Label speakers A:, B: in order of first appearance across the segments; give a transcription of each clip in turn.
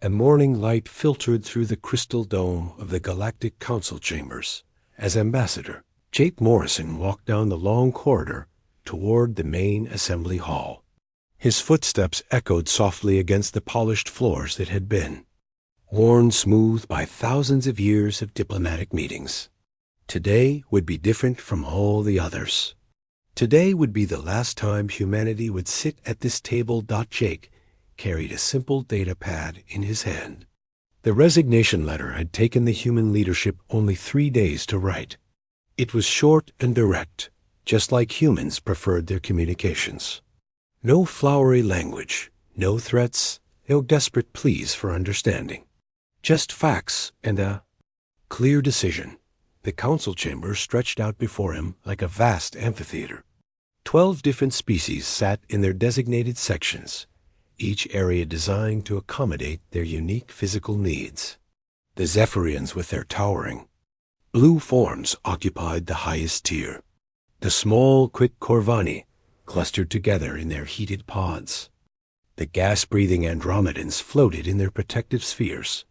A: A morning light filtered through the crystal dome of the Galactic Council chambers. As ambassador, Jake Morrison walked down the long corridor toward the main assembly hall. His footsteps echoed softly against the polished floors that had been, worn smooth by thousands of years of diplomatic meetings. Today would be different from all the others. Today would be the last time humanity would sit at this table. Jake carried a simple data pad in his hand. The resignation letter had taken the human leadership only 3 days to write. It was short and direct, just like humans preferred their communications. No flowery language, no threats, no desperate pleas for understanding. Just facts and a clear decision. The council chamber stretched out before him like a vast amphitheater. 12 different species sat in their designated sections, each area designed to accommodate their unique physical needs. The Zephyrians with their towering blue forms occupied the highest tier. The small, quick Corvani clustered together in their heated pods. The gas-breathing Andromedans floated in their protective spheres.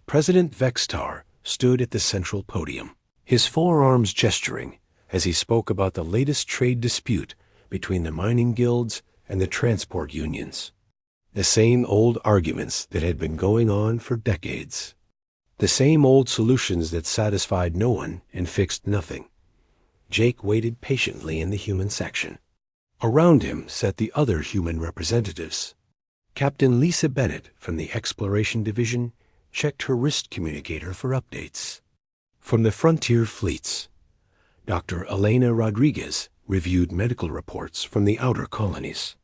A: President Vextar stood at the central podium, his forearms gesturing as he spoke about the latest trade dispute between the mining guilds and the transport unions. The same old arguments that had been going on for decades. The same old solutions that satisfied no one and fixed nothing. Jake waited patiently in the human section. Around him sat the other human representatives. Captain Lisa Bennett from the Exploration Division checked her wrist communicator for updates. From the frontier fleets, Dr. Elena Rodriguez reviewed medical reports from the outer colonies.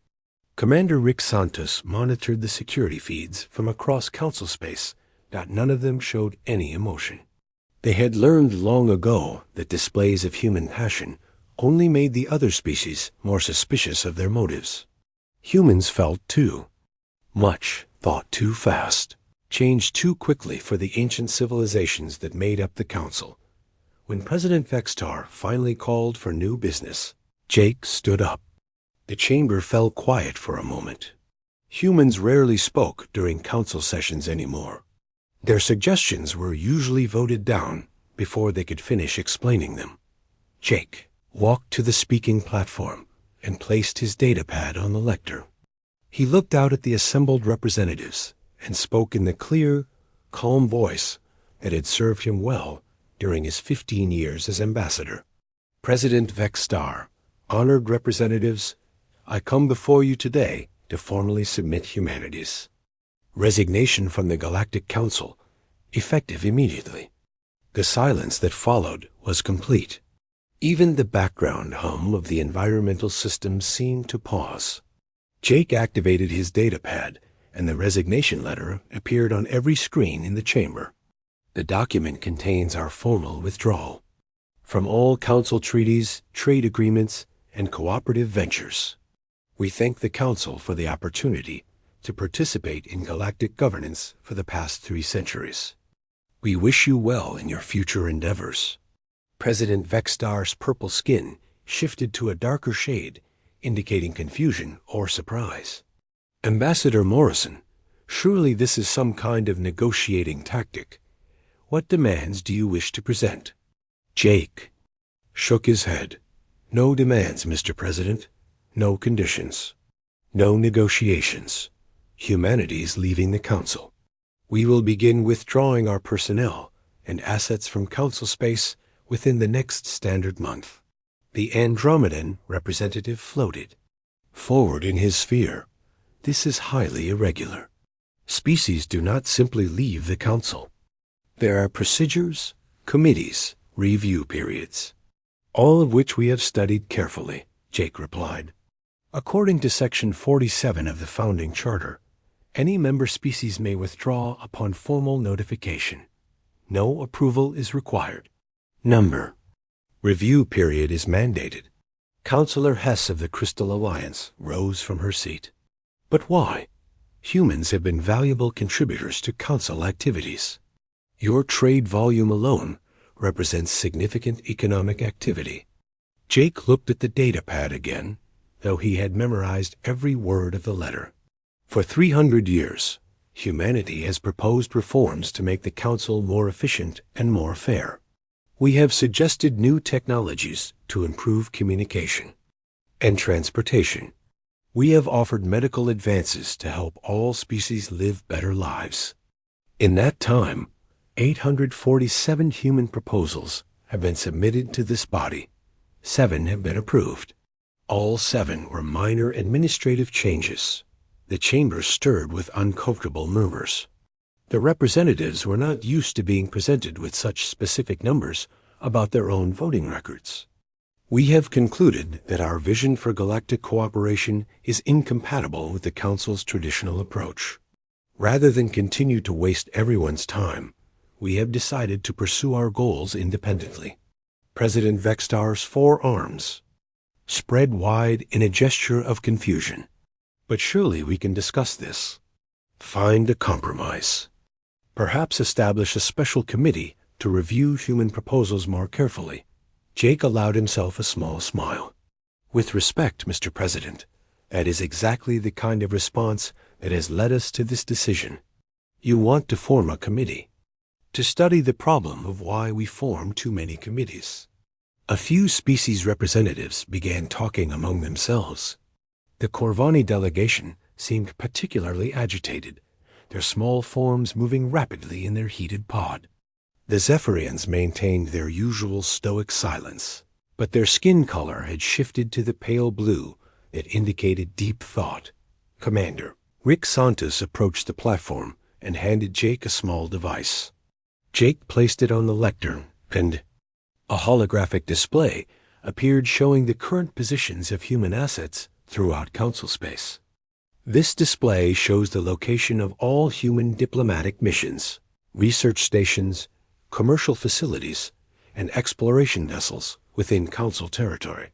A: Commander Rick Santos monitored the security feeds from across council space. None of them showed any emotion. They had learned long ago that displays of human passion only made the other species more suspicious of their motives. Humans felt too. Much thought too fast, changed too quickly for the ancient civilizations that made up the council. When President Vextar finally called for new business, Jake stood up. The chamber fell quiet for a moment. Humans rarely spoke during council sessions anymore. Their suggestions were usually voted down before they could finish explaining them. Jake walked to the speaking platform and placed his datapad on the lectern. He looked out at the assembled representatives and spoke in the clear, calm voice that had served him well during his 15 years as ambassador. President Vextar, honored representatives, I come before you today to formally submit humanity's resignation from the Galactic Council, effective immediately. The silence that followed was complete. Even the background hum of the environmental system seemed to pause. Jake activated his datapad, and the resignation letter appeared on every screen in the chamber. The document contains our formal withdrawal from all council treaties, trade agreements, and cooperative ventures. We thank the council for the opportunity to participate in galactic governance for the past 3 centuries. We wish you well in your future endeavors. President Vextar's purple skin shifted to a darker shade, indicating confusion or surprise. Ambassador Morrison, surely this is some kind of negotiating tactic. What demands do you wish to present? Jake shook his head. No demands, Mr. President. No conditions. No negotiations. Humanity's leaving the council. We will begin withdrawing our personnel and assets from council space within the next standard month. The Andromedan representative floated forward in his sphere. This is highly irregular. Species do not simply leave the council. There are procedures, committees, review periods, all of which we have studied carefully, Jake replied. According to Section 47 of the Founding Charter, any member species may withdraw upon formal notification. No approval is required. Number. Review period is mandated. Counselor Hess of the Crystal Alliance rose from her seat. But why? Humans have been valuable contributors to council activities. Your trade volume alone represents significant economic activity. Jake looked at the datapad again, though he had memorized every word of the letter. For 300 years, Humanity has proposed reforms to make the Council more efficient and more fair. We have suggested new technologies to improve communication and transportation. We have offered medical advances to help all species live better lives. In that time, 847 human proposals have been submitted to this body. 7 have been approved. All 7 were minor administrative changes. The chamber stirred with uncomfortable murmurs. The representatives were not used to being presented with such specific numbers about their own voting records. We have concluded that our vision for galactic cooperation is incompatible with the Council's traditional approach. Rather than continue to waste everyone's time, we have decided to pursue our goals independently. President Vextar's 4 arms spread wide in a gesture of confusion. But surely we can discuss this. Find a compromise. Perhaps establish a special committee to review human proposals more carefully. Jake allowed himself a small smile. With respect, Mr. President, that is exactly the kind of response that has led us to this decision. You want to form a committee to study the problem of why we form too many committees. A few species representatives began talking among themselves. The Corvani delegation seemed particularly agitated, their small forms moving rapidly in their heated pod. The Zephyrians maintained their usual stoic silence, but their skin color had shifted to the pale blue that indicated deep thought. Commander Rick Santos approached the platform and handed Jake a small device. Jake placed it on the lectern, and a holographic display appeared showing the current positions of human assets throughout Council space. This display shows the location of all human diplomatic missions, research stations, commercial facilities, and exploration vessels within Council territory.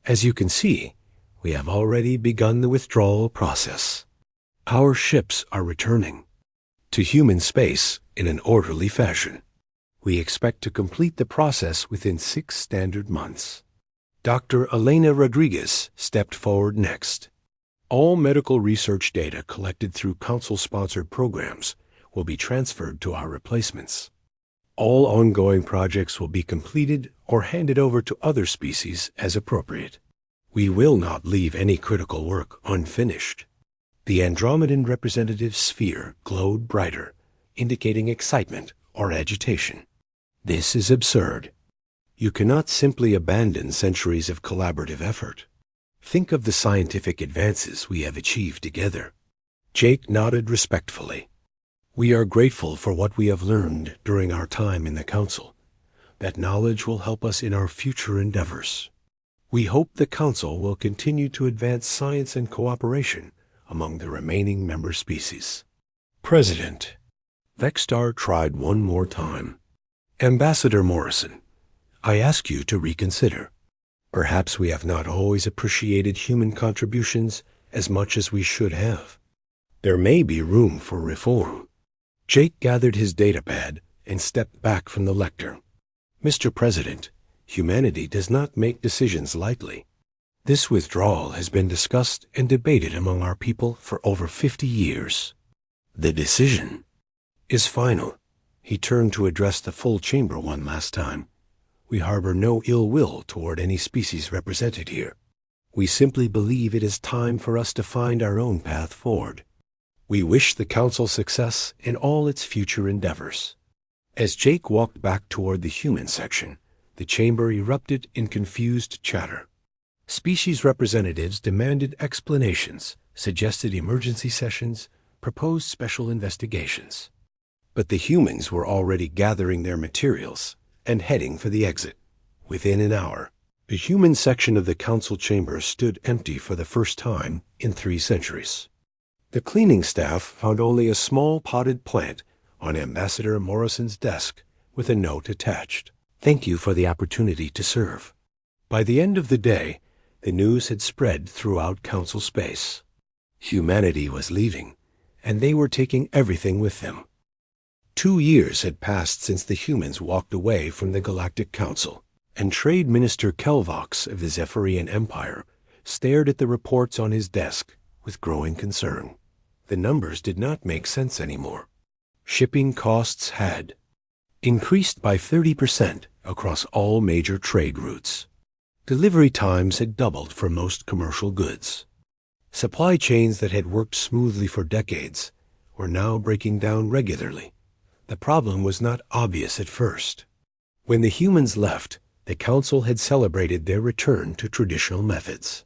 A: As you can see, we have already begun the withdrawal process. Our ships are returning to human space in an orderly fashion. We expect to complete the process within 6 standard months. Dr. Elena Rodriguez stepped forward next. All medical research data collected through Council-sponsored programs will be transferred to our replacements. All ongoing projects will be completed or handed over to other species as appropriate. We will not leave any critical work unfinished. The Andromedan representative sphere glowed brighter, indicating excitement or agitation. This is absurd. You cannot simply abandon centuries of collaborative effort. Think of the scientific advances we have achieved together. Jake nodded respectfully. We are grateful for what we have learned during our time in the Council. That knowledge will help us in our future endeavors. We hope the Council will continue to advance science and cooperation among the remaining member species. President Vextar tried one more time. Ambassador Morrison, I ask you to reconsider. Perhaps we have not always appreciated human contributions as much as we should have. There may be room for reform. Jake gathered his datapad and stepped back from the lectern. Mr. President, humanity does not make decisions lightly. This withdrawal has been discussed and debated among our people for over 50 years. The decision is final. He turned to address the full chamber one last time. We harbor no ill will toward any species represented here. We simply believe it is time for us to find our own path forward. We wish the Council success in all its future endeavors. As Jake walked back toward the human section, the chamber erupted in confused chatter. Species representatives demanded explanations, suggested emergency sessions, proposed special investigations. But the humans were already gathering their materials and heading for the exit. Within an hour, the human section of the Council chamber stood empty for the first time in 3 centuries. The cleaning staff found only a small potted plant on Ambassador Morrison's desk with a note attached. Thank you for the opportunity to serve. By the end of the day, the news had spread throughout Council space. Humanity was leaving, and they were taking everything with them. 2 years had passed since the humans walked away from the Galactic Council, and Trade Minister Kelvox of the Zephyrian Empire stared at the reports on his desk with growing concern. the numbers did not make sense anymore. Shipping costs had increased by 30% across all major trade routes. Delivery times had doubled for most commercial goods. Supply chains that had worked smoothly for decades were now breaking down regularly. The problem was not obvious at first. When the humans left, the Council had celebrated their return to traditional methods.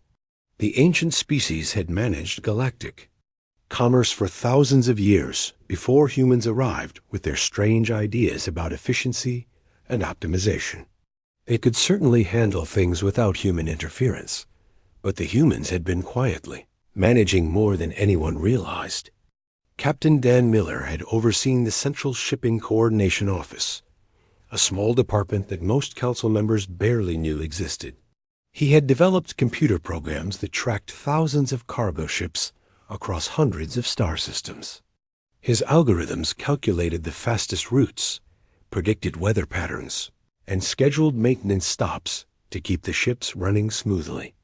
A: The ancient species had managed galactic commerce for thousands of years before humans arrived with their strange ideas about efficiency and optimization. They could certainly handle things without human interference, but the humans had been quietly managing more than anyone realized. Captain Dan Miller had overseen the Central Shipping Coordination Office, a small department that most council members barely knew existed. He had developed computer programs that tracked thousands of cargo ships across hundreds of star systems. His algorithms calculated the fastest routes, predicted weather patterns, and scheduled maintenance stops to keep the ships running smoothly.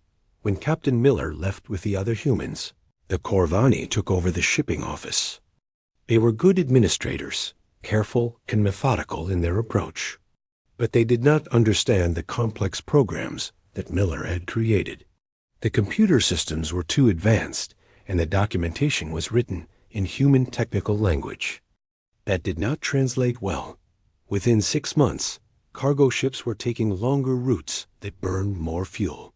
A: When Captain Miller left with the other humans, the Corvani took over the shipping office. They were good administrators, careful and methodical in their approach, but they did not understand the complex programs that Miller had created. The computer systems were too advanced, and the documentation was written in human technical language. That did not translate well. Within 6 months, cargo ships were taking longer routes that burned more fuel.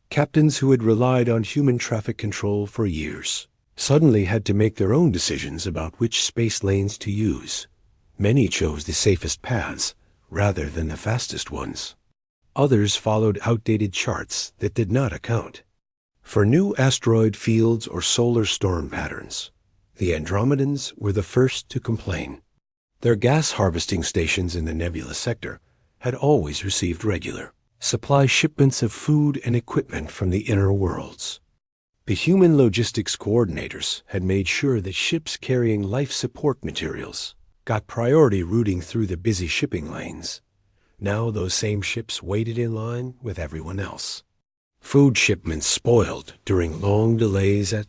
A: Captains who had relied on human traffic control for years suddenly had to make their own decisions about which space lanes to use. Many chose the safest paths rather than the fastest ones. Others followed outdated charts that did not account for new asteroid fields or solar storm patterns. The Andromedans were the first to complain. Their gas harvesting stations in the nebula sector had always received regular supply shipments of food and equipment from the inner worlds. The human logistics coordinators had made sure that ships carrying life support materials got priority routing through the busy shipping lanes. Now those same ships waited in line with everyone else. Food shipments spoiled during long delays at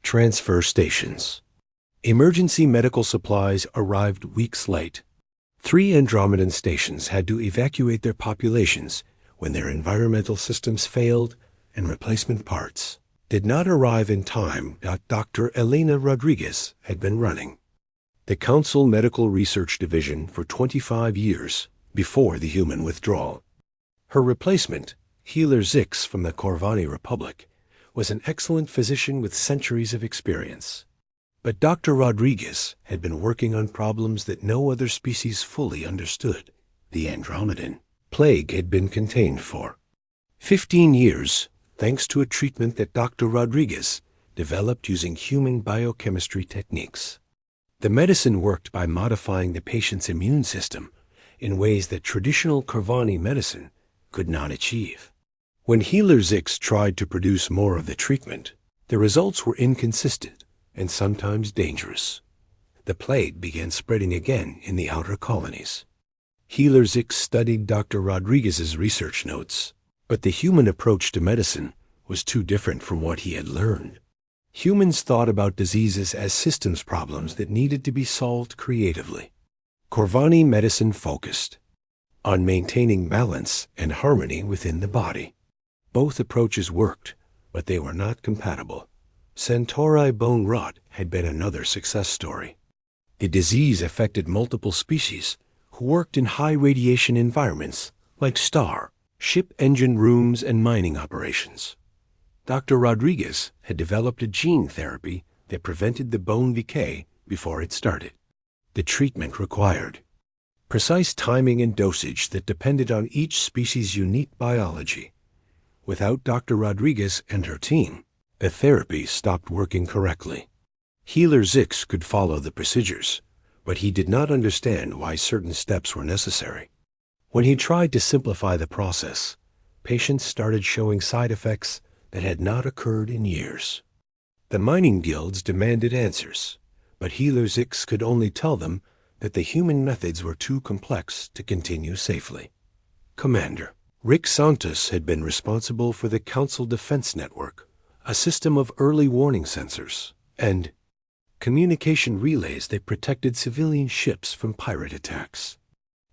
A: transfer stations. Emergency medical supplies arrived weeks late. 3 Andromedan stations had to evacuate their populations when their environmental systems failed and replacement parts did not arrive in time that Dr. Elena Rodriguez had been running the Council Medical Research Division for 25 years before the human withdrawal. Her replacement, Healer Zix from the Corvani Republic, was an excellent physician with centuries of experience. But Dr. Rodriguez had been working on problems that no other species fully understood. The Andromedan plague had been contained for 15 years, thanks to a treatment that Dr. Rodriguez developed using human biochemistry techniques. The medicine worked by modifying the patient's immune system in ways that traditional Corvani medicine could not achieve. When Healer Zix tried to produce more of the treatment, the results were inconsistent and sometimes dangerous. The plague began spreading again in the outer colonies. Healer Zix studied Dr. Rodriguez's research notes, but the human approach to medicine was too different from what he had learned. Humans thought about diseases as systems problems that needed to be solved creatively. Corvani medicine focused on maintaining balance and harmony within the body. Both approaches worked, but they were not compatible. Centauri bone rot had been another success story. The disease affected multiple species who worked in high radiation environments like ship engine rooms and mining operations. Dr. Rodriguez had developed a gene therapy that prevented the bone decay before it started. The treatment required precise timing and dosage that depended on each species' unique biology. Without Dr. Rodriguez and her team, the therapy stopped working correctly. Healer Zix could follow the procedures, but he did not understand why certain steps were necessary. When he tried to simplify the process, patients started showing side effects that had not occurred in years. The mining guilds demanded answers, but Healer Zix could only tell them that the human methods were too complex to continue safely. Commander Rick Santos had been responsible for the Council Defense Network, a system of early warning sensors, and communication relays that protected civilian ships from pirate attacks.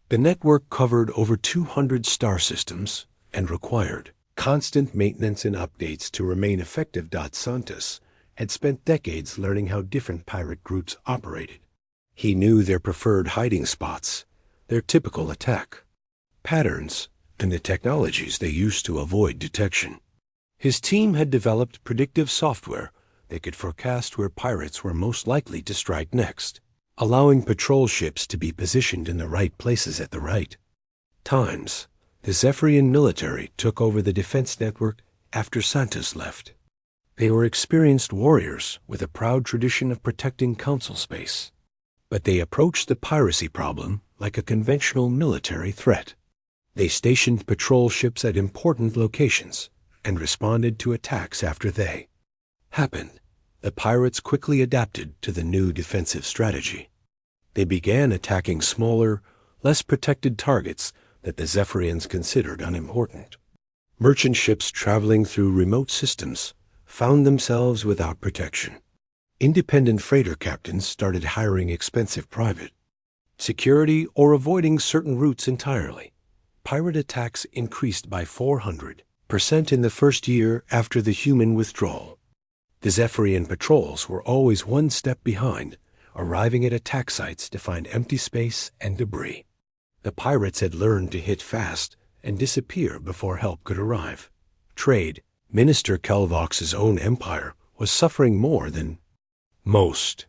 A: The network covered over 200 star systems and required constant maintenance and updates to remain effective. Santos had spent decades learning how different pirate groups operated. He knew their preferred hiding spots, their typical attack patterns, and the technologies they used to avoid detection. His team had developed predictive software that could forecast where pirates were most likely to strike next, allowing patrol ships to be positioned in the right places at the right times. The Zephyrian military took over the defense network after Santos left. They were experienced warriors with a proud tradition of protecting council space. But they approached the piracy problem like a conventional military threat. They stationed patrol ships at important locations and responded to attacks after they happened. The pirates quickly adapted to the new defensive strategy. They began attacking smaller, less protected targets that the Zephyrians considered unimportant. Merchant ships traveling through remote systems found themselves without protection. Independent freighter captains started hiring expensive private security or avoiding certain routes entirely. Pirate attacks increased by 400% in the first year after the human withdrawal. The Zephyrian patrols were always one step behind, arriving at attack sites to find empty space and debris. The pirates had learned to hit fast and disappear before help could arrive. Trade, Minister Kelvox's own empire, was suffering more than most.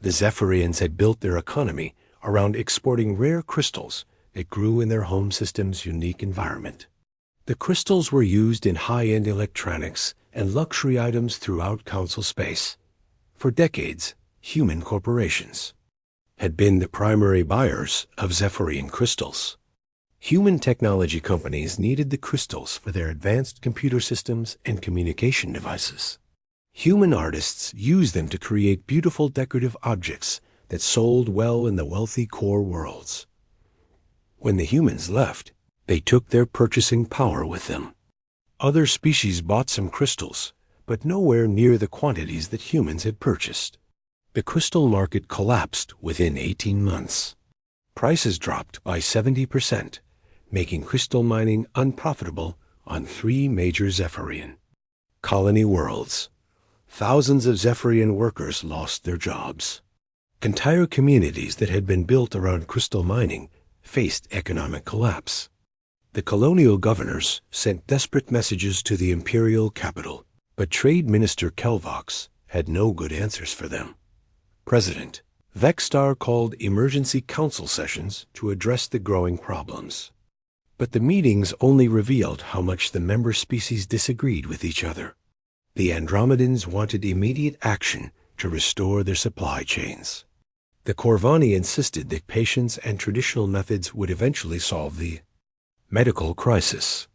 A: The Zephyrians had built their economy around exporting rare crystals that grew in their home system's unique environment. The crystals were used in high-end electronics and luxury items throughout council space. For decades, human corporations had been the primary buyers of Zephyrian crystals. Human technology companies needed the crystals for their advanced computer systems and communication devices. Human artists used them to create beautiful decorative objects that sold well in the wealthy core worlds. When the humans left, they took their purchasing power with them. Other species bought some crystals, but nowhere near the quantities that humans had purchased. The crystal market collapsed within 18 months. Prices dropped by 70%, making crystal mining unprofitable on 3 major Zephyrian colony worlds. Thousands of Zephyrian workers lost their jobs. Entire communities that had been built around crystal mining faced economic collapse. The colonial governors sent desperate messages to the imperial capital, but Trade Minister Kelvox had no good answers for them. President Vexstar called emergency council sessions to address the growing problems. But the meetings only revealed how much the member species disagreed with each other. The Andromedans wanted immediate action to restore their supply chains. The Corvani insisted that patience and traditional methods would eventually solve the medical crisis.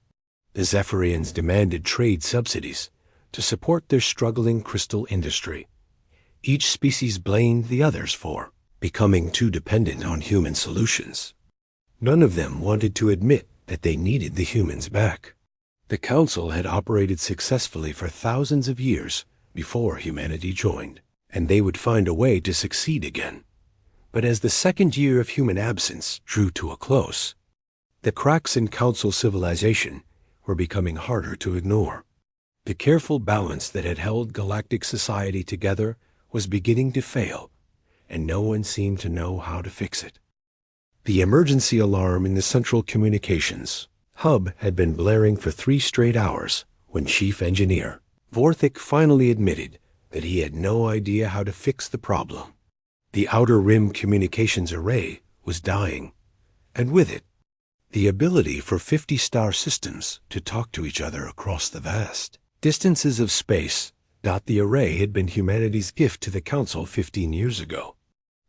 A: The Zephyrians demanded trade subsidies to support their struggling crystal industry. Each species blamed the others for becoming too dependent on human solutions. None of them wanted to admit that they needed the humans back. The Council had operated successfully for thousands of years before humanity joined, and they would find a way to succeed again. But as the second year of human absence drew to a close, the cracks in Council civilization were becoming harder to ignore. The careful balance that had held galactic society together was beginning to fail, and no one seemed to know how to fix it. The emergency alarm in the central communications hub had been blaring for 3 straight hours when Chief Engineer Vorthik finally admitted that he had no idea how to fix the problem. The Outer Rim communications array was dying, and with it, the ability for 50-star systems to talk to each other across the vast distances of space. The array had been humanity's gift to the Council 15 years ago.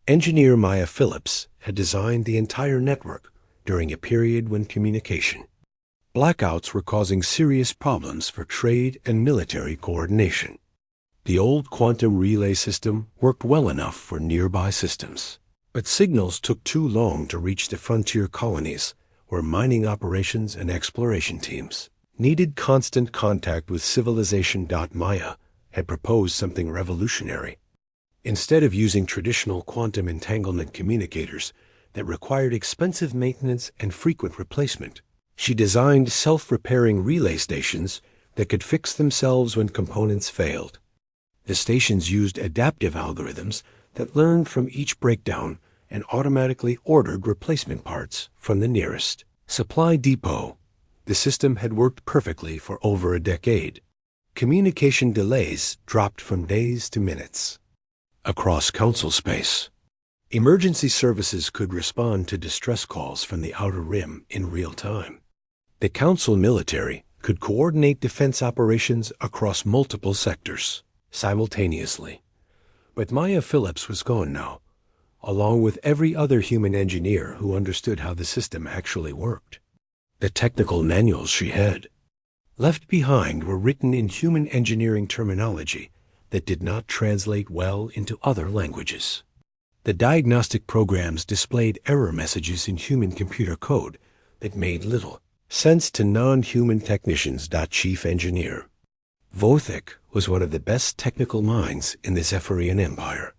A: Engineer Maya Phillips had designed the entire network during a period when communication blackouts were causing serious problems for trade and military coordination. The old quantum relay system worked well enough for nearby systems, but signals took too long to reach the frontier colonies where mining operations and exploration teams needed constant contact with civilization. Maya had proposed something revolutionary. Instead of using traditional quantum entanglement communicators that required expensive maintenance and frequent replacement, she designed self-repairing relay stations that could fix themselves when components failed. The stations used adaptive algorithms that learned from each breakdown and automatically ordered replacement parts from the nearest supply depot. The system had worked perfectly for over a decade. Communication delays dropped from days to minutes. Across Council space, emergency services could respond to distress calls from the Outer Rim in real time. The Council military could coordinate defense operations across multiple sectors simultaneously. But Maya Phillips was gone now, along with every other human engineer who understood how the system actually worked. The technical manuals she had left behind were written in human engineering terminology that did not translate well into other languages. The diagnostic programs displayed error messages in human computer code that made little sense to non-human technicians. Chief Engineer Vothek was one of the best technical minds in the Zephyrian Empire.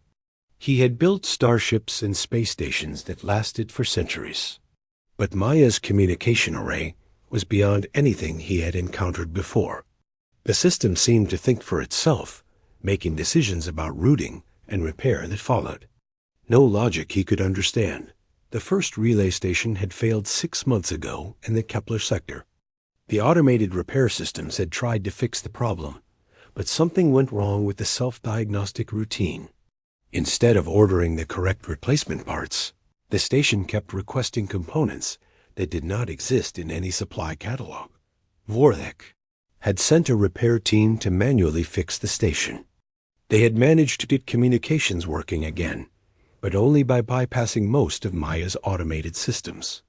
A: He had built starships and space stations that lasted for centuries. But Maya's communication array was beyond anything he had encountered before. The system seemed to think for itself, making decisions about routing and repair that followed. No logic he could understand. The first relay station had failed 6 months ago in the Kepler sector. The automated repair systems had tried to fix the problem, but something went wrong with the self-diagnostic routine. Instead of ordering the correct replacement parts, the station kept requesting components that did not exist in any supply catalog. Vorthek had sent a repair team to manually fix the station. They had managed to get communications working again, but only by bypassing most of Maya's automated systems.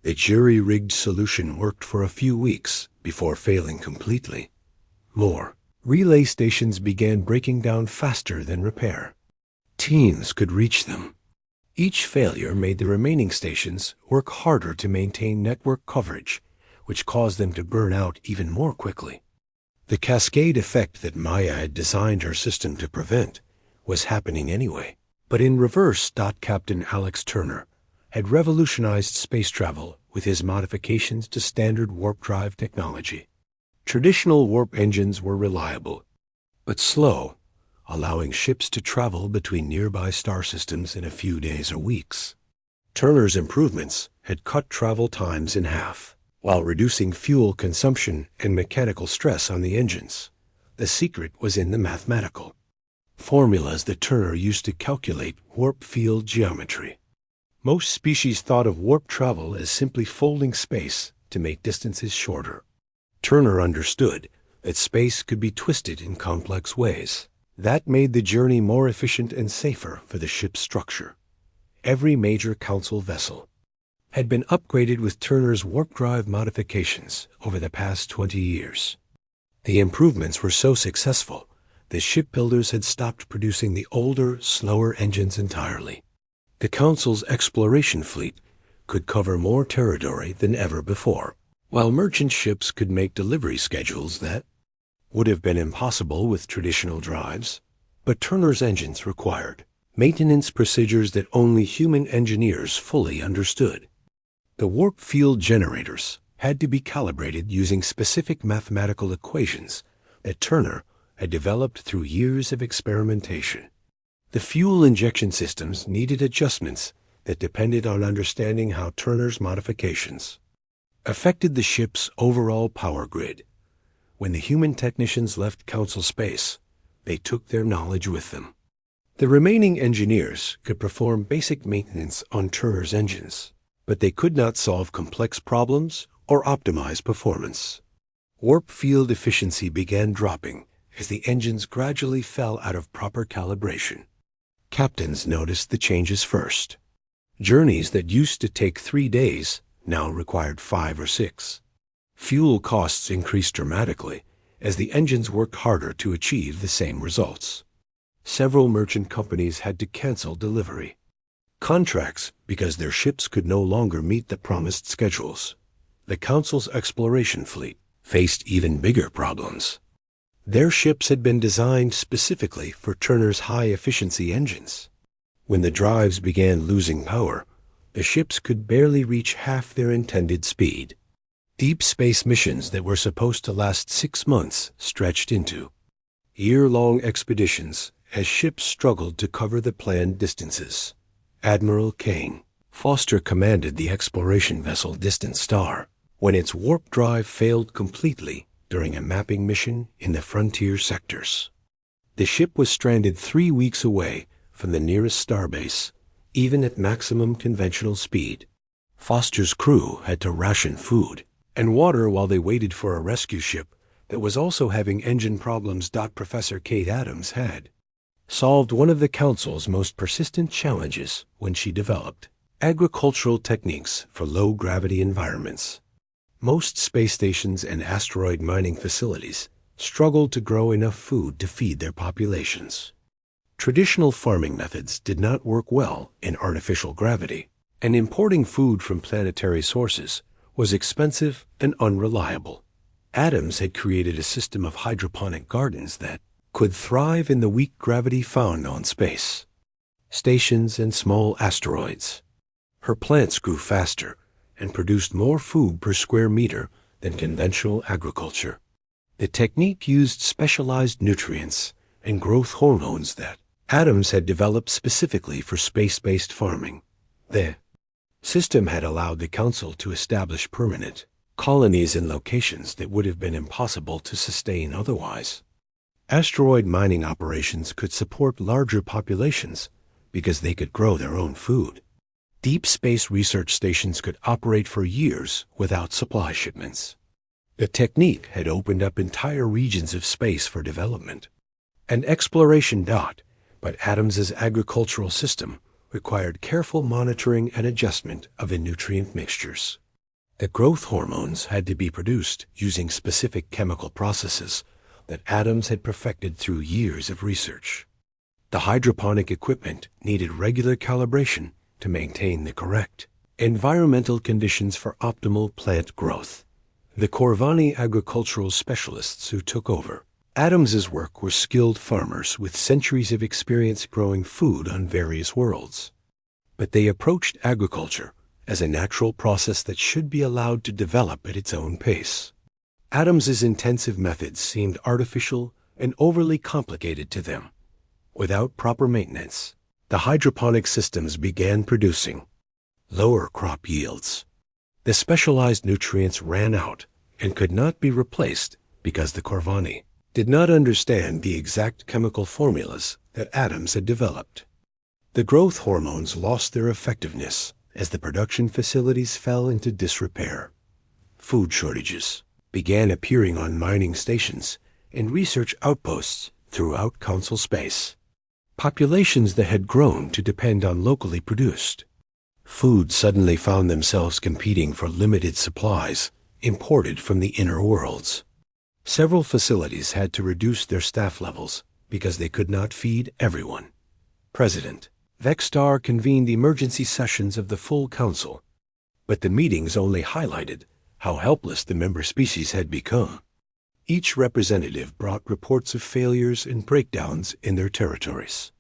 A: The jury-rigged solution worked for a few weeks before failing completely. More relay stations began breaking down faster than repair. Teams could reach them. Each failure made the remaining stations work harder to maintain network coverage, which caused them to burn out even more quickly. The cascade effect that Maya had designed her system to prevent was happening anyway, but in reverse. Captain Alex Turner had revolutionized space travel with his modifications to standard warp drive technology. Traditional warp engines were reliable, but slow, allowing ships to travel between nearby star systems in a few days or weeks. Turner's improvements had cut travel times in half, while reducing fuel consumption and mechanical stress on the engines. The secret was in the mathematical formulas that Turner used to calculate warp field geometry. Most species thought of warp travel as simply folding space to make distances shorter. Turner understood that space could be twisted in complex ways. That made the journey more efficient and safer for the ship's structure. Every major Council vessel had been upgraded with Turner's warp drive modifications over the past 20 years. The improvements were so successful, the shipbuilders had stopped producing the older, slower engines entirely. The Council's exploration fleet could cover more territory than ever before, while merchant ships could make delivery schedules that would have been impossible with traditional drives. But Turner's engines required maintenance procedures that only human engineers fully understood. The warp field generators had to be calibrated using specific mathematical equations that Turner had developed through years of experimentation. The fuel injection systems needed adjustments that depended on understanding how Turner's modifications affected the ship's overall power grid. When the human technicians left Council space, they took their knowledge with them. The remaining engineers could perform basic maintenance on Turner's engines, but they could not solve complex problems or optimize performance. Warp field efficiency began dropping as the engines gradually fell out of proper calibration. Captains noticed the changes first. Journeys that used to take 3 days now required 5 or 6. Fuel costs increased dramatically as the engines worked harder to achieve the same results. Several merchant companies had to cancel delivery contracts because their ships could no longer meet the promised schedules. The Council's exploration fleet faced even bigger problems. Their ships had been designed specifically for Turner's high-efficiency engines. When the drives began losing power, the ships could barely reach half their intended speed. Deep space missions that were supposed to last 6 months stretched into year-long expeditions as ships struggled to cover the planned distances. Admiral Kane Foster commanded the exploration vessel Distant Star when its warp drive failed completely during a mapping mission in the frontier sectors. The ship was stranded 3 weeks away from the nearest starbase, even at maximum conventional speed. Foster's crew had to ration food and water while they waited for a rescue ship that was also having engine problems. Professor Kate Adams had solved one of the Council's most persistent challenges when she developed agricultural techniques for low-gravity environments. Most space stations and asteroid mining facilities struggled to grow enough food to feed their populations. Traditional farming methods did not work well in artificial gravity, and importing food from planetary sources was expensive and unreliable. Adams had created a system of hydroponic gardens that could thrive in the weak gravity found on space stations and small asteroids. Her plants grew faster and produced more food per square meter than conventional agriculture. The technique used specialized nutrients and growth hormones that Adams had developed specifically for space-based farming. The system had allowed the Council to establish permanent colonies in locations that would have been impossible to sustain otherwise. Asteroid mining operations could support larger populations because they could grow their own food. Deep space research stations could operate for years without supply shipments. The technique had opened up entire regions of space for development and exploration. But Adams's agricultural system required careful monitoring and adjustment of the nutrient mixtures. The growth hormones had to be produced using specific chemical processes that Adams had perfected through years of research. The hydroponic equipment needed regular calibration to maintain the correct environmental conditions for optimal plant growth. The Corvani agricultural specialists who took over Adams's work were skilled farmers with centuries of experience growing food on various worlds. But they approached agriculture as a natural process that should be allowed to develop at its own pace. Adams's intensive methods seemed artificial and overly complicated to them. Without proper maintenance, the hydroponic systems began producing lower crop yields. The specialized nutrients ran out and could not be replaced because the Corvani did not understand the exact chemical formulas that Adams had developed. The growth hormones lost their effectiveness as the production facilities fell into disrepair. Food shortages began appearing on mining stations and research outposts throughout Council space. Populations that had grown to depend on locally produced food suddenly found themselves competing for limited supplies imported from the inner worlds. Several facilities had to reduce their staff levels because they could not feed everyone. President Vextar convened emergency sessions of the full Council, but the meetings only highlighted how helpless the member species had become. Each representative brought reports of failures and breakdowns in their territories.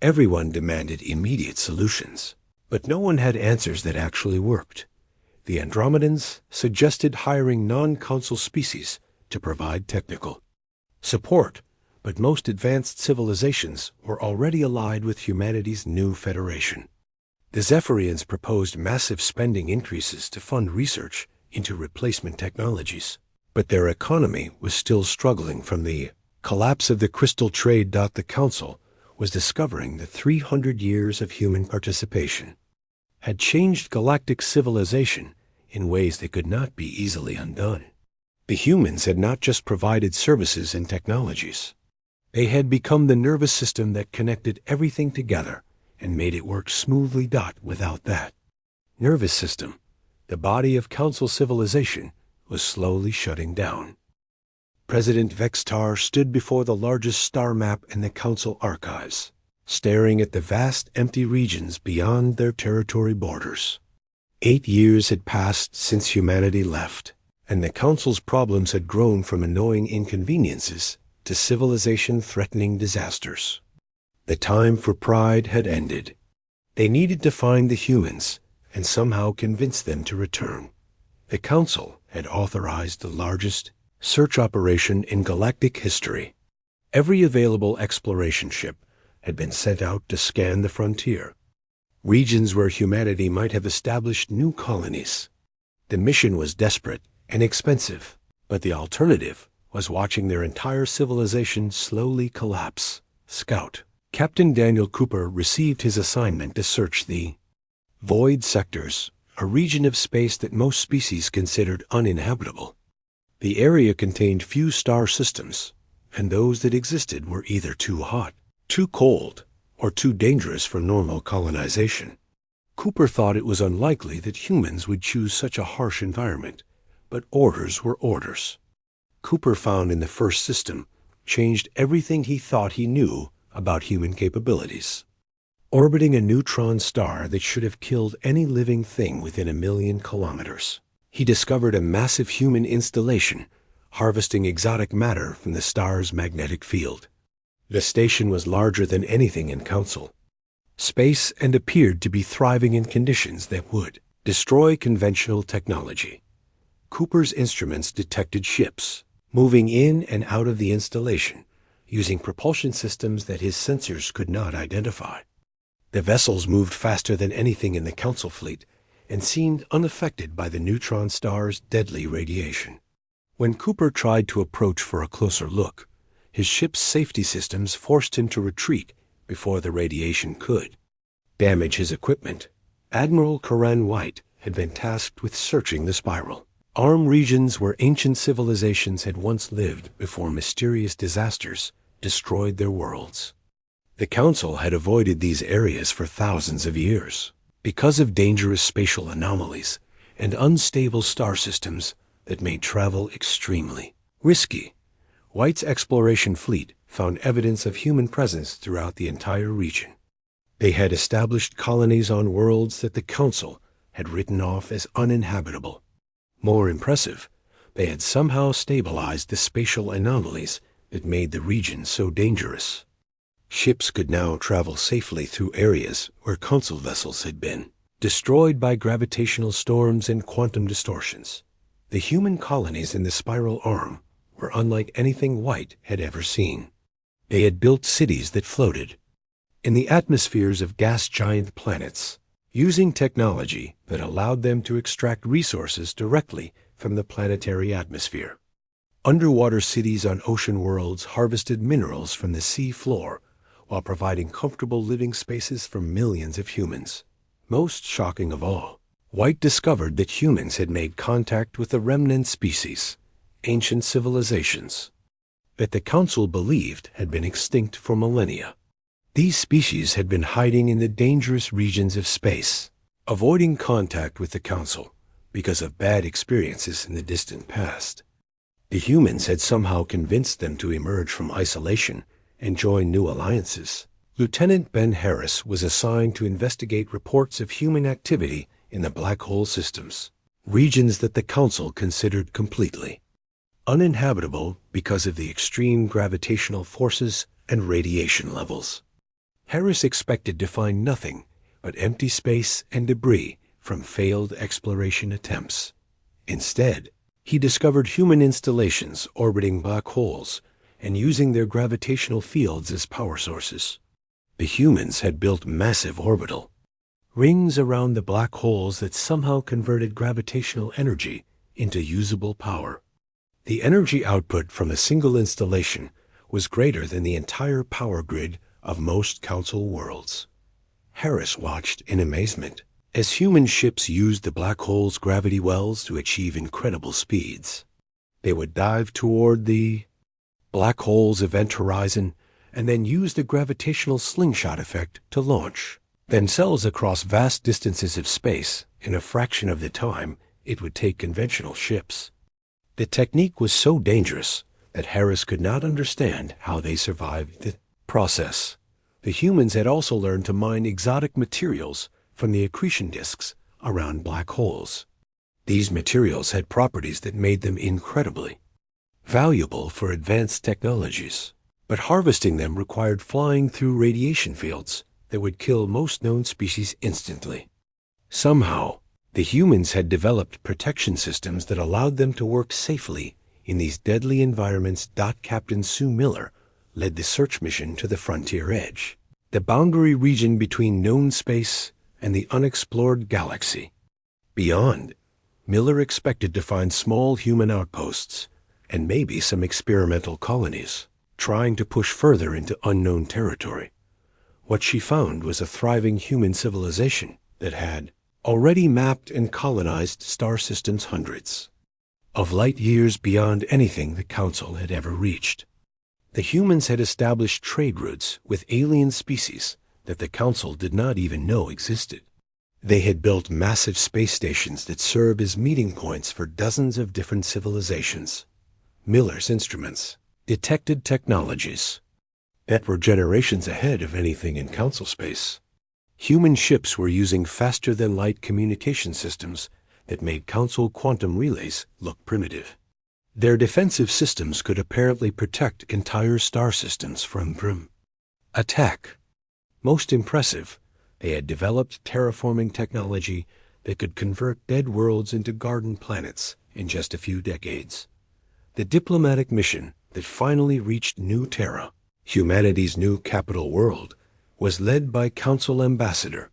A: Everyone demanded immediate solutions, but no one had answers that actually worked. The Andromedans suggested hiring non-Council species to provide technical support, but most advanced civilizations were already allied with humanity's new federation. The Zephyrians proposed massive spending increases to fund research into replacement technologies, but their economy was still struggling from the collapse of the crystal trade. The Council was discovering that 300 years of human participation had changed galactic civilization in ways that could not be easily undone. The humans had not just provided services and technologies. They had become the nervous system that connected everything together and made it work smoothly. Without that nervous system, the body of Council civilization was slowly shutting down. President Vextar stood before the largest star map in the Council archives, staring at the vast empty regions beyond their territory borders. 8 years had passed since humanity left, and the Council's problems had grown from annoying inconveniences to civilization-threatening disasters. The time for pride had ended. They needed to find the humans and somehow convince them to return. The Council had authorized the largest search operation in galactic history. Every available exploration ship had been sent out to scan the frontier, regions where humanity might have established new colonies. The mission was desperate and expensive, but the alternative was watching their entire civilization slowly collapse. Scout Captain Daniel Cooper received his assignment to search the void sectors, a region of space that most species considered uninhabitable. The area contained few star systems, and those that existed were either too hot, too cold, or too dangerous for normal colonization. Cooper thought it was unlikely that humans would choose such a harsh environment, but orders were orders. Cooper found in the first system changed everything he thought he knew about human capabilities. Orbiting a neutron star that should have killed any living thing within 1,000,000 kilometers, he discovered a massive human installation harvesting exotic matter from the star's magnetic field. The station was larger than anything in Council space and appeared to be thriving in conditions that would destroy conventional technology. Cooper's instruments detected ships moving in and out of the installation using propulsion systems that his sensors could not identify. The vessels moved faster than anything in the Council fleet and seemed unaffected by the neutron star's deadly radiation. When Cooper tried to approach for a closer look, his ship's safety systems forced him to retreat before the radiation could damage his equipment. Admiral Coran White had been tasked with searching the spiral, armed regions where ancient civilizations had once lived before mysterious disasters destroyed their worlds. The Council had avoided these areas for thousands of years because of dangerous spatial anomalies and unstable star systems that made travel extremely risky. White's exploration fleet found evidence of human presence throughout the entire region. They had established colonies on worlds that the Council had written off as uninhabitable. More impressive, they had somehow stabilized the spatial anomalies that made the region so dangerous. Ships could now travel safely through areas where Council vessels had been destroyed by gravitational storms and quantum distortions. The human colonies in the spiral arm were unlike anything White had ever seen. They had built cities that floated in the atmospheres of gas giant planets, using technology that allowed them to extract resources directly from the planetary atmosphere. Underwater cities on ocean worlds harvested minerals from the sea floor while providing comfortable living spaces for millions of humans. Most shocking of all, White discovered that humans had made contact with the remnant species, ancient civilizations, that the Council believed had been extinct for millennia. These species had been hiding in the dangerous regions of space, avoiding contact with the Council because of bad experiences in the distant past. The humans had somehow convinced them to emerge from isolation and join new alliances. Lieutenant Ben Harris was assigned to investigate reports of human activity in the black hole systems, regions that the Council considered completely uninhabitable because of the extreme gravitational forces and radiation levels. Harris expected to find nothing but empty space and debris from failed exploration attempts. Instead, he discovered human installations orbiting black holes and using their gravitational fields as power sources. The humans had built massive orbital rings around the black holes that somehow converted gravitational energy into usable power. The energy output from a single installation was greater than the entire power grid of most Council worlds. Harris watched in amazement as human ships used the black hole's gravity wells to achieve incredible speeds. They would dive toward the black hole's event horizon and then use the gravitational slingshot effect to launch themselves across vast distances of space in a fraction of the time it would take conventional ships. The technique was so dangerous that Harris could not understand how they survived the process. The humans had also learned to mine exotic materials from the accretion disks around black holes. These materials had properties that made them incredibly valuable for advanced technologies, but harvesting them required flying through radiation fields that would kill most known species instantly. Somehow, the humans had developed protection systems that allowed them to work safely in these deadly environments. Captain Sue Miller led the search mission to the frontier edge, the boundary region between known space and the unexplored galaxy. Beyond, Miller expected to find small human outposts and maybe some experimental colonies, trying to push further into unknown territory. What she found was a thriving human civilization that had already mapped and colonized star systems hundreds of light years beyond anything the Council had ever reached. The humans had established trade routes with alien species that the Council did not even know existed. They had built massive space stations that served as meeting points for dozens of different civilizations. Miller's instruments detected technologies that were generations ahead of anything in Council space. Human ships were using faster-than-light communication systems that made Council quantum relays look primitive. Their defensive systems could apparently protect entire star systems from attack. Most impressive, they had developed terraforming technology that could convert dead worlds into garden planets in just a few decades. The diplomatic mission that finally reached New Terra, humanity's new capital world, was led by Council Ambassador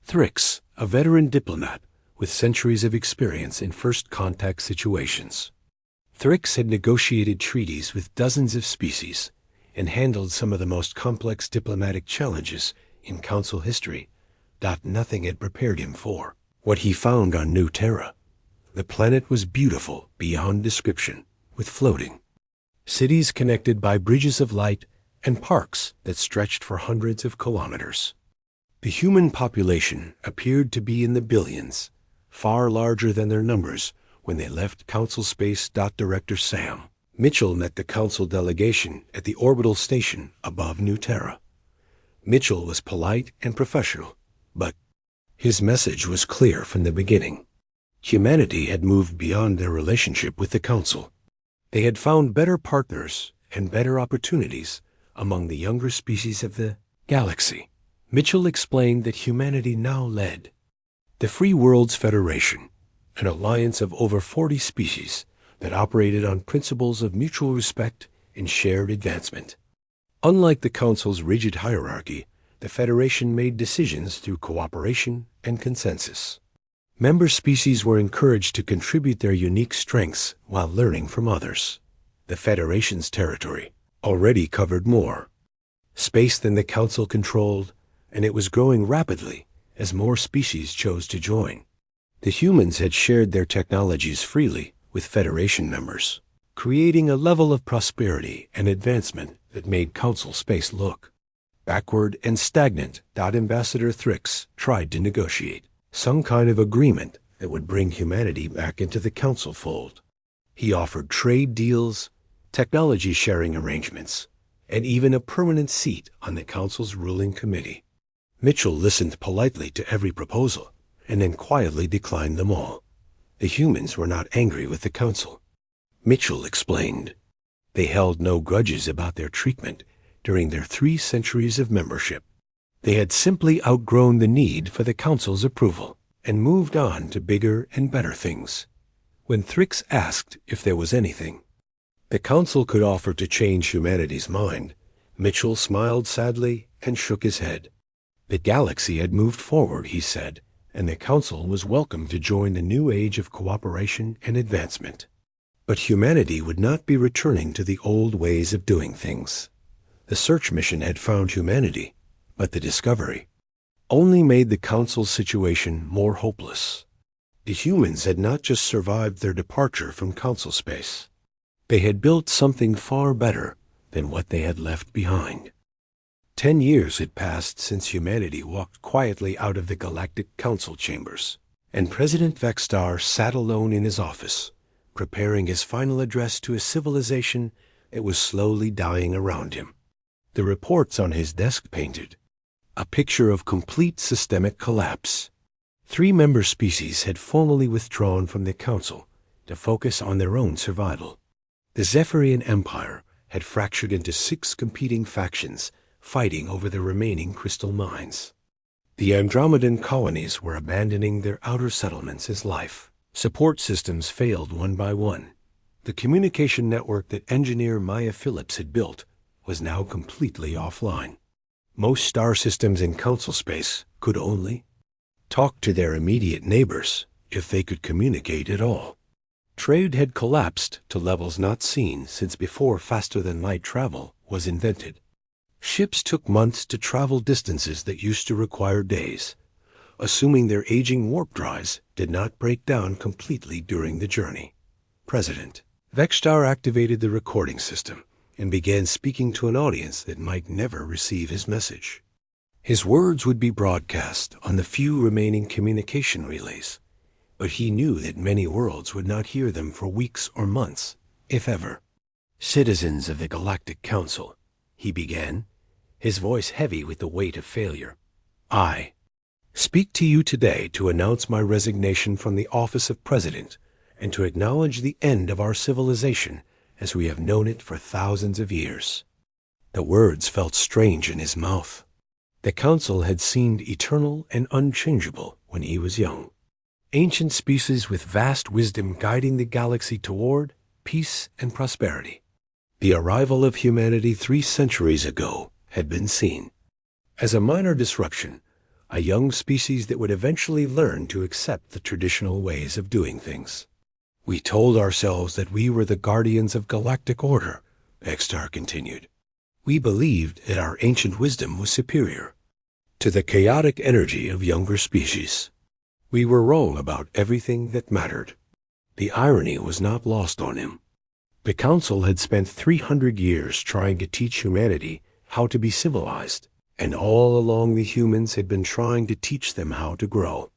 A: Thrix, a veteran diplomat with centuries of experience in first contact situations. Thrix had negotiated treaties with dozens of species and handled some of the most complex diplomatic challenges in Council history. Nothing had prepared him for what he found on New Terra. The planet was beautiful beyond description, with floating cities connected by bridges of light and parks that stretched for hundreds of kilometers. The human population appeared to be in the billions, far larger than their numbers when they left Council space. Director Sam Mitchell met the Council delegation at the orbital station above New Terra. Mitchell was polite and professional, but his message was clear from the beginning. Humanity had moved beyond their relationship with the Council. They had found better partners and better opportunities among the younger species of the galaxy. Mitchell explained that humanity now led the Free Worlds Federation, an alliance of over 40 species that operated on principles of mutual respect and shared advancement. Unlike the Council's rigid hierarchy, the Federation made decisions through cooperation and consensus. Member species were encouraged to contribute their unique strengths while learning from others. The Federation's territory already covered more space than the Council controlled, and it was growing rapidly as more species chose to join. The humans had shared their technologies freely with Federation members, creating a level of prosperity and advancement that made Council space look backward and stagnant. Ambassador Thrix tried to negotiate some kind of agreement that would bring humanity back into the Council fold. He offered trade deals, technology sharing arrangements, and even a permanent seat on the Council's ruling committee. Mitchell listened politely to every proposal and then quietly declined them all. The humans were not angry with the Council. Mitchell explained they held no grudges about their treatment during their 3 centuries of membership. They had simply outgrown the need for the Council's approval and moved on to bigger and better things. When Thrix asked if there was anything the Council could offer to change humanity's mind, Mitchell smiled sadly and shook his head. The galaxy had moved forward, he said, and the Council was welcome to join the new age of cooperation and advancement. But humanity would not be returning to the old ways of doing things. The search mission had found humanity, but the discovery only made the Council's situation more hopeless. The humans had not just survived their departure from Council space. They had built something far better than what they had left behind. 10 years had passed since humanity walked quietly out of the Galactic Council chambers, and President Vextar sat alone in his office, preparing his final address to a civilization that was slowly dying around him. The reports on his desk painted a picture of complete systemic collapse. 3 member species had formally withdrawn from the Council to focus on their own survival. The Zephyrian Empire had fractured into 6 competing factions, fighting over the remaining crystal mines. The Andromedan colonies were abandoning their outer settlements as life support systems failed one by one. The communication network that engineer Maya Phillips had built was now completely offline. Most star systems in Council space could only talk to their immediate neighbors, if they could communicate at all. Trade had collapsed to levels not seen since before faster-than-light travel was invented. Ships took months to travel distances that used to require days, assuming their aging warp drives did not break down completely during the journey. President Vextar activated the recording system and began speaking to an audience that might never receive his message. His words would be broadcast on the few remaining communication relays, but he knew that many worlds would not hear them for weeks or months, if ever. Citizens of the Galactic Council, he began, his voice heavy with the weight of failure. I speak to you today to announce my resignation from the office of President and to acknowledge the end of our civilization as we have known it for thousands of years. The words felt strange in his mouth. The Council had seemed eternal and unchangeable when he was young. Ancient species with vast wisdom guiding the galaxy toward peace and prosperity. The arrival of humanity 3 centuries ago had been seen as a minor disruption, a young species that would eventually learn to accept the traditional ways of doing things. We told ourselves that we were the guardians of galactic order, Vextar continued. We believed that our ancient wisdom was superior to the chaotic energy of younger species. We were wrong about everything that mattered. The irony was not lost on him. The Council had spent 300 years trying to teach humanity how to be civilized, and all along the humans had been trying to teach them how to grow.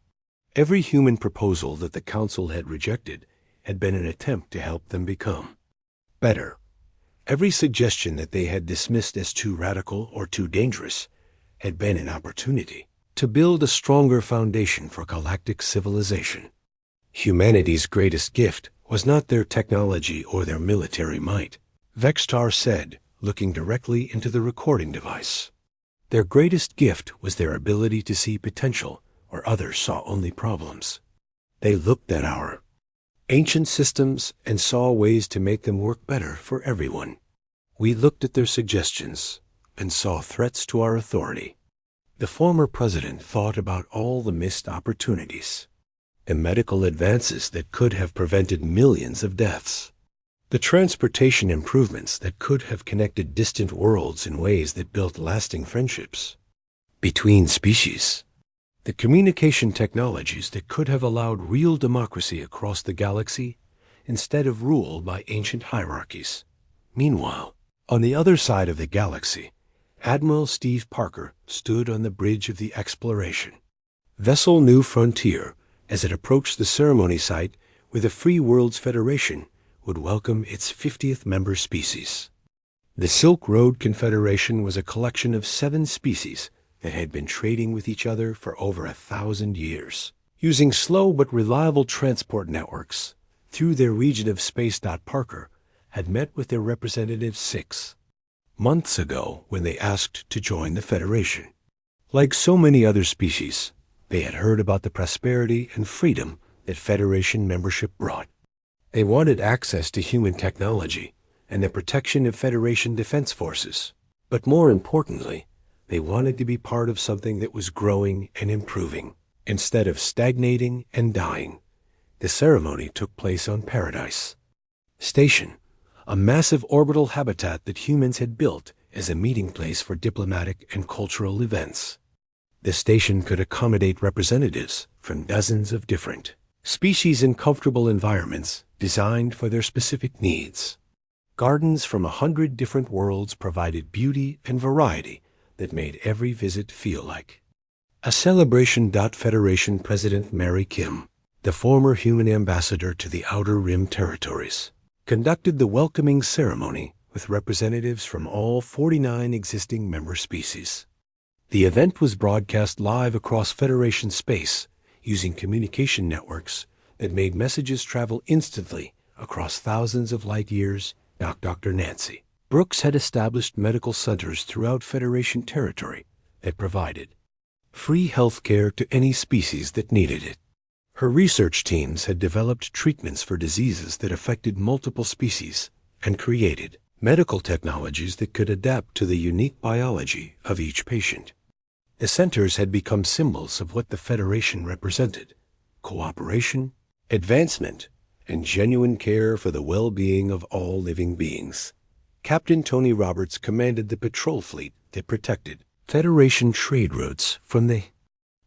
A: Every human proposal that the Council had rejected had been an attempt to help them become better. Every suggestion that they had dismissed as too radical or too dangerous had been an opportunity to build a stronger foundation for galactic civilization. Humanity's greatest gift was not their technology or their military might, Vextar said, looking directly into the recording device. Their greatest gift was their ability to see potential where others saw only problems. They looked at our ancient systems and saw ways to make them work better for everyone. We looked at their suggestions and saw threats to our authority. The former president thought about all the missed opportunities, the medical advances that could have prevented millions of deaths, the transportation improvements that could have connected distant worlds in ways that built lasting friendships between species, the communication technologies that could have allowed real democracy across the galaxy instead of rule by ancient hierarchies. Meanwhile, on the other side of the galaxy, Admiral Steve Parker stood on the bridge of the exploration vessel New Frontier as it approached the ceremony site where the Free Worlds Federation would welcome its 50th member species. The Silk Road Confederation was a collection of 7 species that had been trading with each other for over 1,000 years, using slow but reliable transport networks through their region of space. Parker had met with their representatives 6 months ago when they asked to join the Federation. Like so many other species, they had heard about the prosperity and freedom that Federation membership brought. They wanted access to human technology and the protection of Federation defense forces. But more importantly, they wanted to be part of something that was growing and improving, instead of stagnating and dying. The ceremony took place on Paradise Station, a massive orbital habitat that humans had built as a meeting place for diplomatic and cultural events. The station could accommodate representatives from dozens of different species in comfortable environments designed for their specific needs. Gardens from 100 different worlds provided beauty and variety that made every visit feel like a celebration. Federation President Mary Kim, the former human ambassador to the Outer Rim territories, conducted the welcoming ceremony with representatives from all 49 existing member species. The event was broadcast live across Federation space using communication networks that made messages travel instantly across thousands of light years Dr. Nancy. Brooks had established medical centers throughout Federation territory that provided free health care to any species that needed it. Her research teams had developed treatments for diseases that affected multiple species and created medical technologies that could adapt to the unique biology of each patient. The centers had become symbols of what the Federation represented: cooperation, advancement, and genuine care for the well-being of all living beings. Captain Tony Roberts commanded the patrol fleet that protected Federation trade routes from the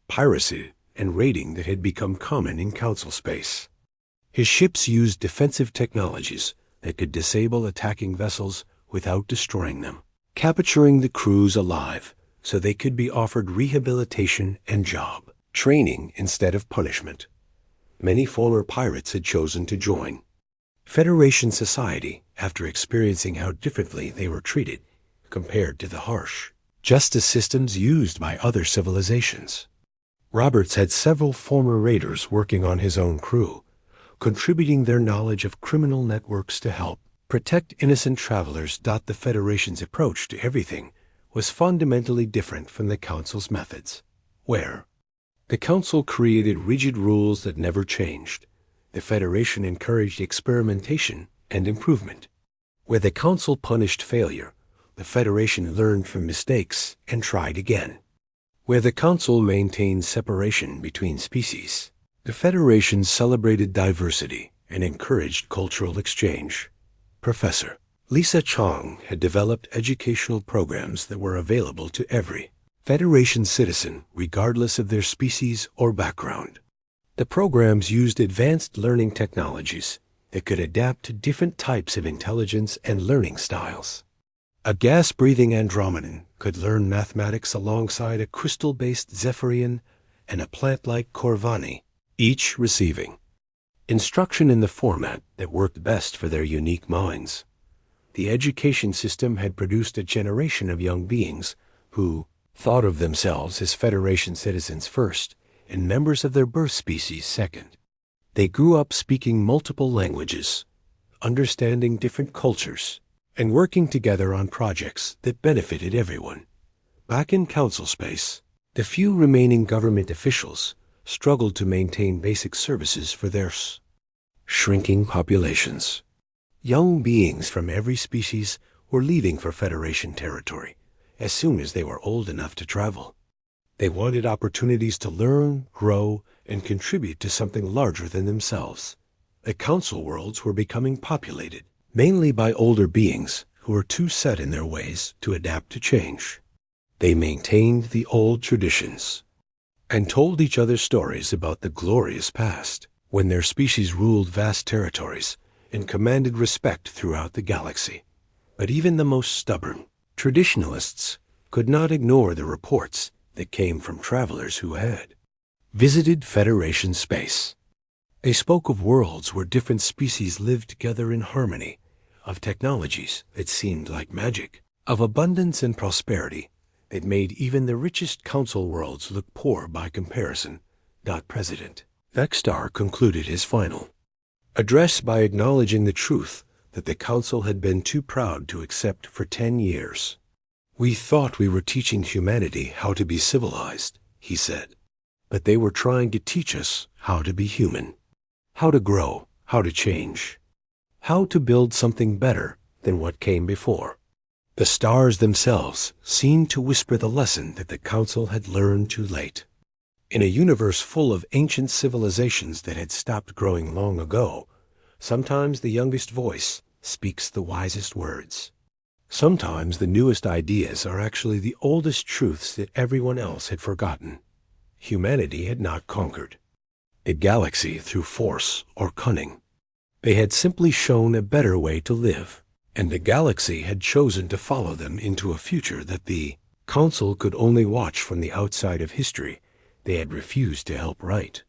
A: piracy and raiding that had become common in Council space. His ships used defensive technologies that could disable attacking vessels without destroying them, capturing the crews alive so they could be offered rehabilitation and job training instead of punishment. Many former pirates had chosen to join Federation society after experiencing how differently they were treated compared to the harsh justice systems used by other civilizations. Roberts had several former raiders working on his own crew, contributing their knowledge of criminal networks to help protect innocent travelers. The Federation's approach to everything was fundamentally different from the Council's methods, where the Council created rigid rules that never changed. The Federation encouraged experimentation and improvement. Where the Council punished failure, the Federation learned from mistakes and tried again. Where the Council maintained separation between species, the Federation celebrated diversity and encouraged cultural exchange. Professor Lisa Chong had developed educational programs that were available to every Federation citizen, regardless of their species or background. The programs used advanced learning technologies that could adapt to different types of intelligence and learning styles. A gas-breathing Andromedan could learn mathematics alongside a crystal-based Zephyrian and a plant-like Corvani, each receiving instruction in the format that worked best for their unique minds. The education system had produced a generation of young beings who thought of themselves as Federation citizens first and members of their birth species second. They grew up speaking multiple languages, understanding different cultures, and working together on projects that benefited everyone. Back in Council space, the few remaining government officials struggled to maintain basic services for their shrinking populations. Young beings from every species were leaving for Federation territory as soon as they were old enough to travel. They wanted opportunities to learn, grow, and contribute to something larger than themselves. The Council worlds were becoming populated mainly by older beings who were too set in their ways to adapt to change. They maintained the old traditions and told each other stories about the glorious past, when their species ruled vast territories and commanded respect throughout the galaxy. But even the most stubborn traditionalists could not ignore the reports that came from travelers who had visited Federation space. They spoke of worlds where different species lived together in harmony, of technologies that seemed like magic, of abundance and prosperity that made even the richest Council worlds look poor by comparison. President Vextar concluded his final address by acknowledging the truth that the Council had been too proud to accept for 10 years. "We thought we were teaching humanity how to be civilized," he said, "but they were trying to teach us how to be human, how to grow, how to change, how to build something better than what came before." The stars themselves seemed to whisper the lesson that the Council had learned too late. In a universe full of ancient civilizations that had stopped growing long ago, sometimes the youngest voice speaks the wisest words. Sometimes the newest ideas are actually the oldest truths that everyone else had forgotten. Humanity had not conquered a galaxy through force or cunning. They had simply shown a better way to live, and the galaxy had chosen to follow them into a future that the Council could only watch from the outside of history they had refused to help write.